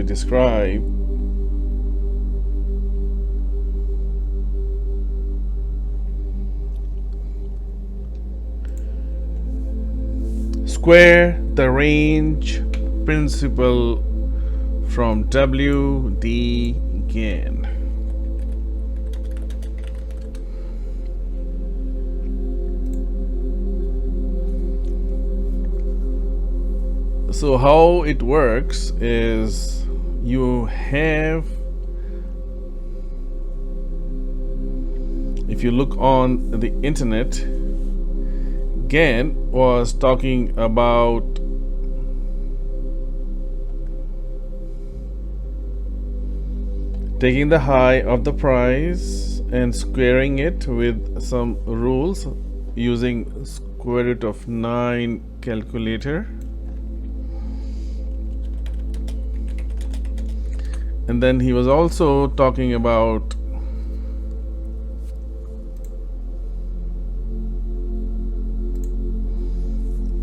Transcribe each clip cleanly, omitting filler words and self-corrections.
describe square the range principle from W.D. Gann. So how it works is you have, if you look on the internet, Gann was talking about taking the high of the price and squaring it with some rules using square root of 9 calculator. And then he was also talking about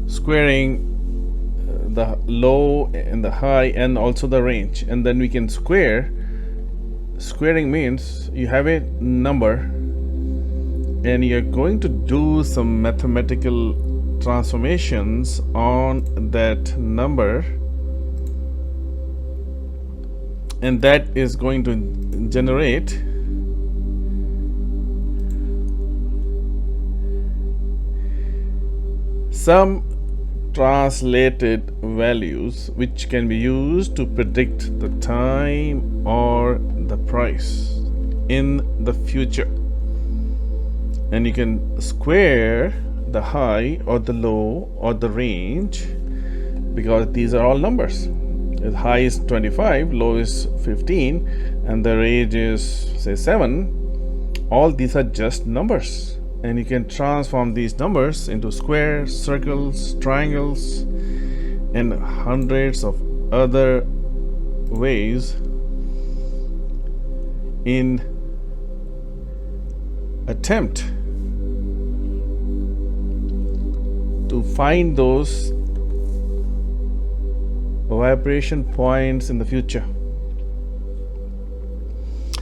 squaring the low and the high and also the range, and then we can square. Squaring means you have a number and you're going to do some mathematical transformations on that number, and that is going to generate some translated values which can be used to predict the time or the price in the future. And you can square the high or the low or the range because these are all numbers. The high is 25, low is 15, and the range is say 7. All these are just numbers, and you can transform these numbers into squares, circles, triangles, and hundreds of other ways in attempt to find those vibration points in the future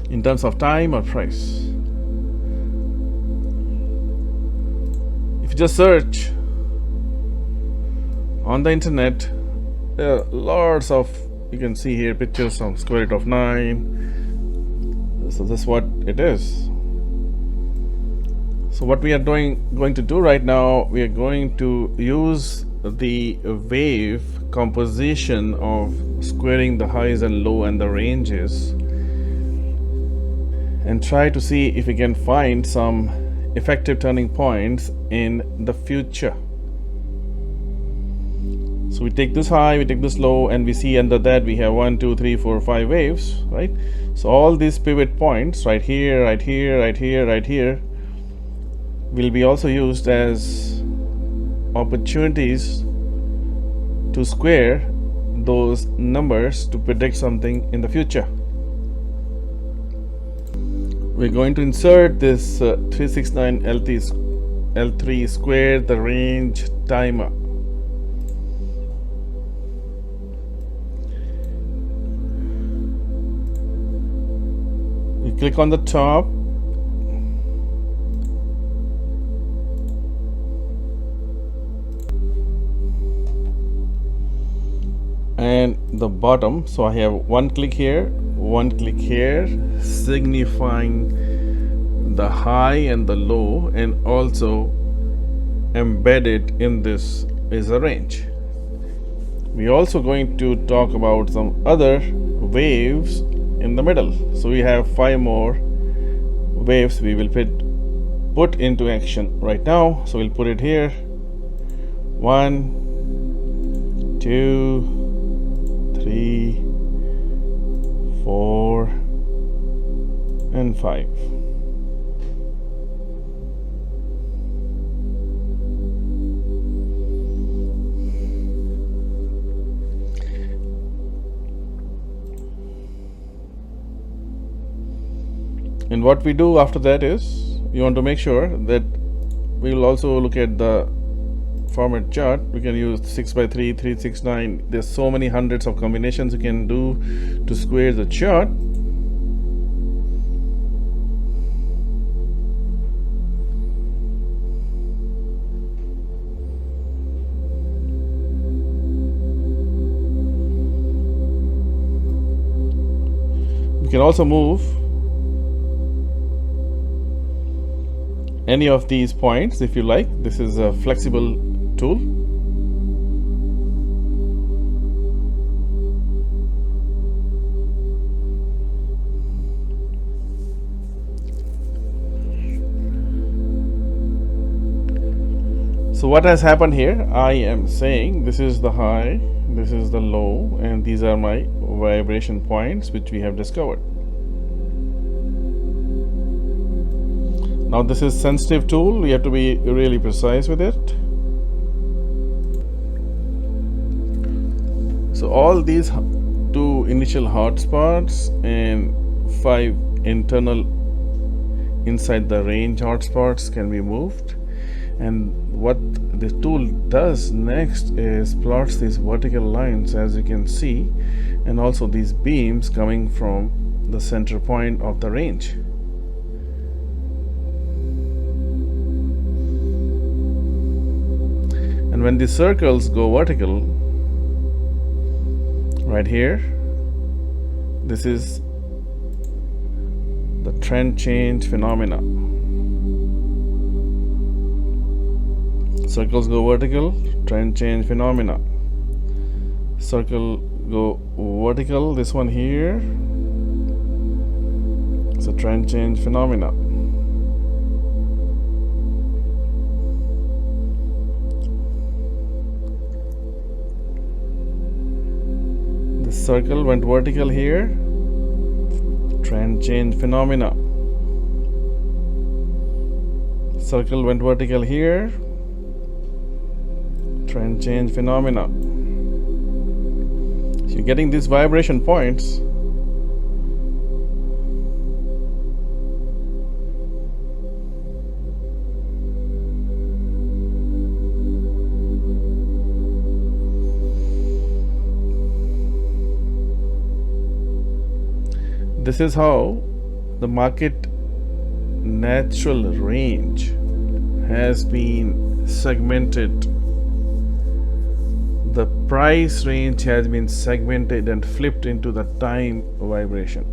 in terms of time or price. If you just search on the internet, there are lots of, you can see here pictures of square root of 9. So this is what it is. So what we are going to do right now, we are going to use the wave composition of squaring the highs and low and the ranges and try to see if we can find some effective turning points in the future. So we take this high, we take this low, and we see under that we have 1, 2, 3, 4, 5 waves, right? So all these pivot points right here, right here, right here, right here will be also used as opportunities to square those numbers to predict something in the future. We're going to insert this 369 L3 square the range timer. We click on the top, and the bottom. So I have one click here, signifying the high and the low, and also embedded in this is a range. We're also going to talk about some other waves in the middle. So we have 5 more waves we will put into action right now. So we'll put it here. 1, 2, 3, 4, and 5. And what we do after that is, you want to make sure that we will also look at the format chart, we can use 6x3, 369. There's so many hundreds of combinations you can do to square the chart. We can also move any of these points if you like. This is a flexible tool. So what has happened here? I am saying this is the high, this is the low, and these are my vibration points which we have discovered. Now this is sensitive tool, we have to be really precise with it. So all these 2 initial hotspots and 5 internal inside the range hotspots can be moved. And what the tool does next is plots these vertical lines, as you can see, and also these beams coming from the center point of the range. And when these circles go vertical, right here, this is the trend change phenomena. Circles go vertical, trend change phenomena. Circle go vertical, this one here, it's a trend change phenomena. The circle went vertical here, trend change phenomena. Circle went vertical here, trend change phenomena. So you're getting these vibration points. This is how the market natural range has been segmented. The price range has been segmented and flipped into the time vibration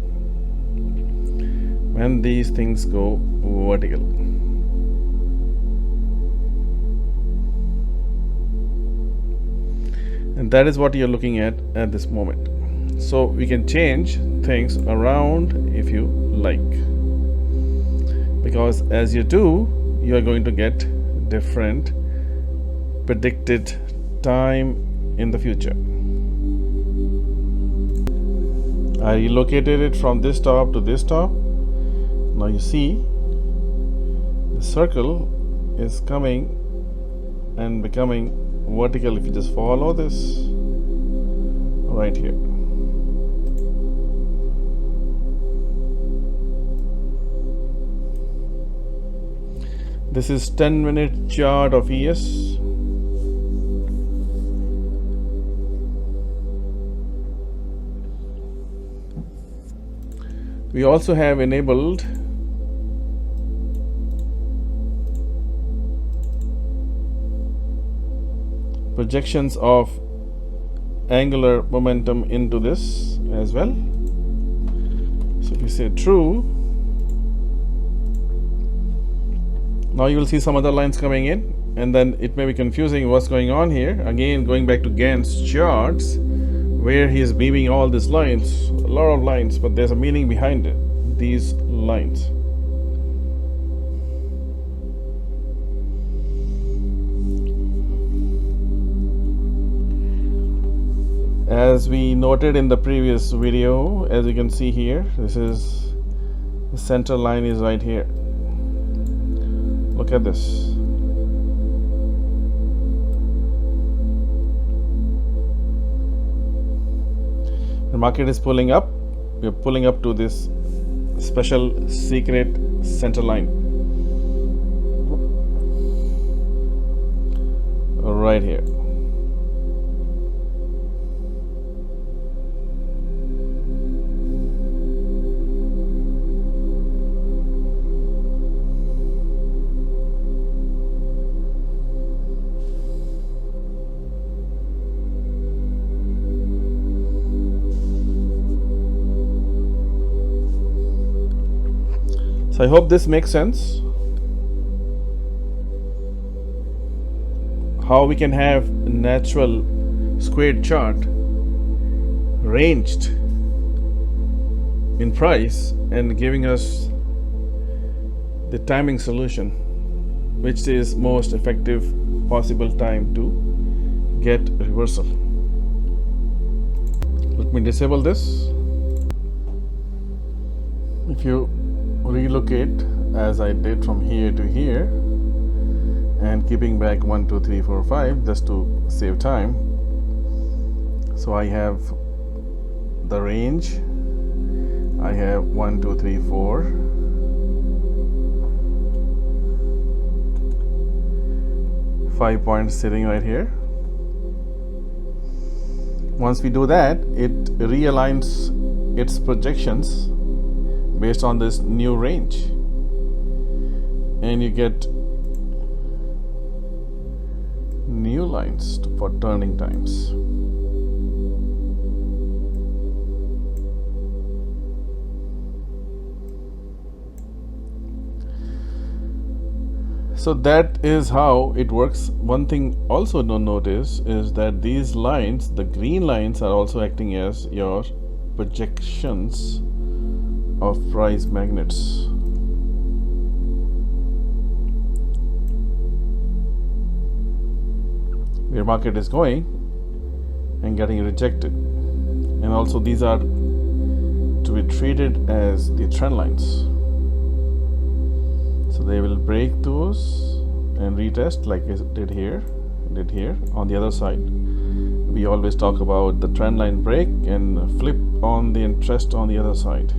when these things go vertical. And that is what you're looking at this moment. So we can change things around if you like, because as you do, you are going to get different predicted time in the future. I relocated it from this top to this top. Now you see the circle is coming and becoming vertical if you just follow this right here. This is 10-minute chart of ES. We also have enabled projections of angular momentum into this as well. So if you say true, now you will see some other lines coming in, and then it may be confusing what's going on here. Again, going back to Gann's charts, where he is beaming all these lines, a lot of lines, but there's a meaning behind it, these lines. As we noted in the previous video, as you can see here, this is the center line is right here. Look at this. The market is pulling up. We are pulling up to this special secret center line right here. So I hope this makes sense. How we can have natural squared chart ranged in price and giving us the timing solution, which is most effective possible time to get reversal. Let me disable this. If you relocate as I did from here to here and keeping back 1 2 3 4 5 just to save time, so I have the range, I have 1 2 3 4 5 points sitting right here. Once we do that, it realigns its projections based on this new range, and you get new lines for turning times. So that is how it works. One thing also to notice is that these lines, the green lines, are also acting as your projections of price magnets. Where market is going and getting rejected. And also these are to be treated as the trend lines. So they will break those and retest like I did here. On the other side, we always talk about the trend line break and flip on the interest on the other side.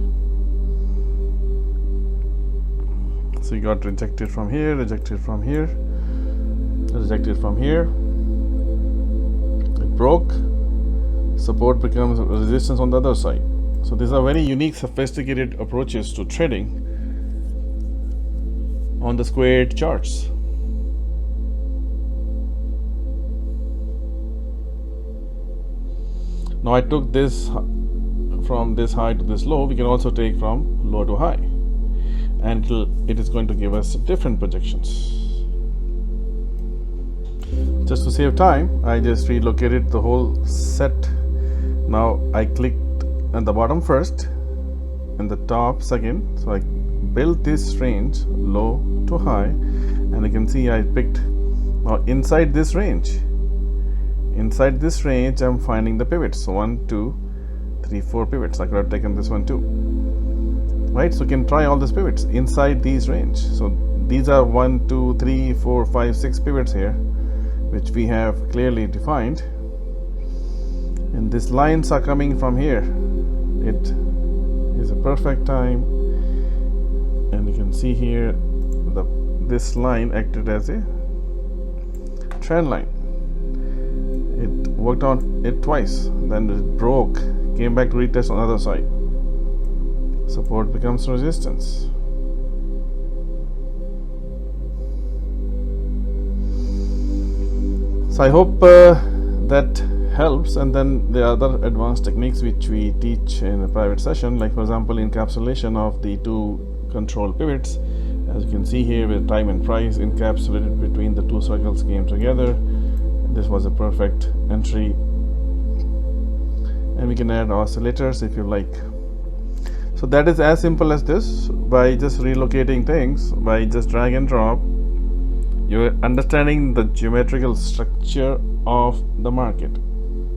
So you got rejected from here, rejected from here, rejected from here. It broke. Support becomes resistance on the other side. So these are very unique, sophisticated approaches to trading on the squared charts. Now I took this from this high to this low. We can also take from low to high, and it is going to give us different projections. Just to save time, I just relocated the whole set. Now I clicked at the bottom first and the top second. So I built this range low to high, and you can see I picked now inside this range. Inside this range, I'm finding the pivots. So 1, 2, 3, 4 pivots. I could have taken this one too. Right, so you can try all these pivots inside these range. So these are 1, 2, 3, 4, 5, 6 pivots here, which we have clearly defined. And these lines are coming from here. It is a perfect time, and you can see here this line acted as a trend line. It worked on it twice, then it broke, came back to retest on the other side. Support becomes resistance. So I hope that helps. And then the other advanced techniques which we teach in a private session, like for example encapsulation of the two control pivots. As you can see here, with time and price encapsulated between the two circles came together. This was a perfect entry, and we can add oscillators if you like. So that is as simple as this. By just relocating things, by just drag and drop, you're understanding the geometrical structure of the market.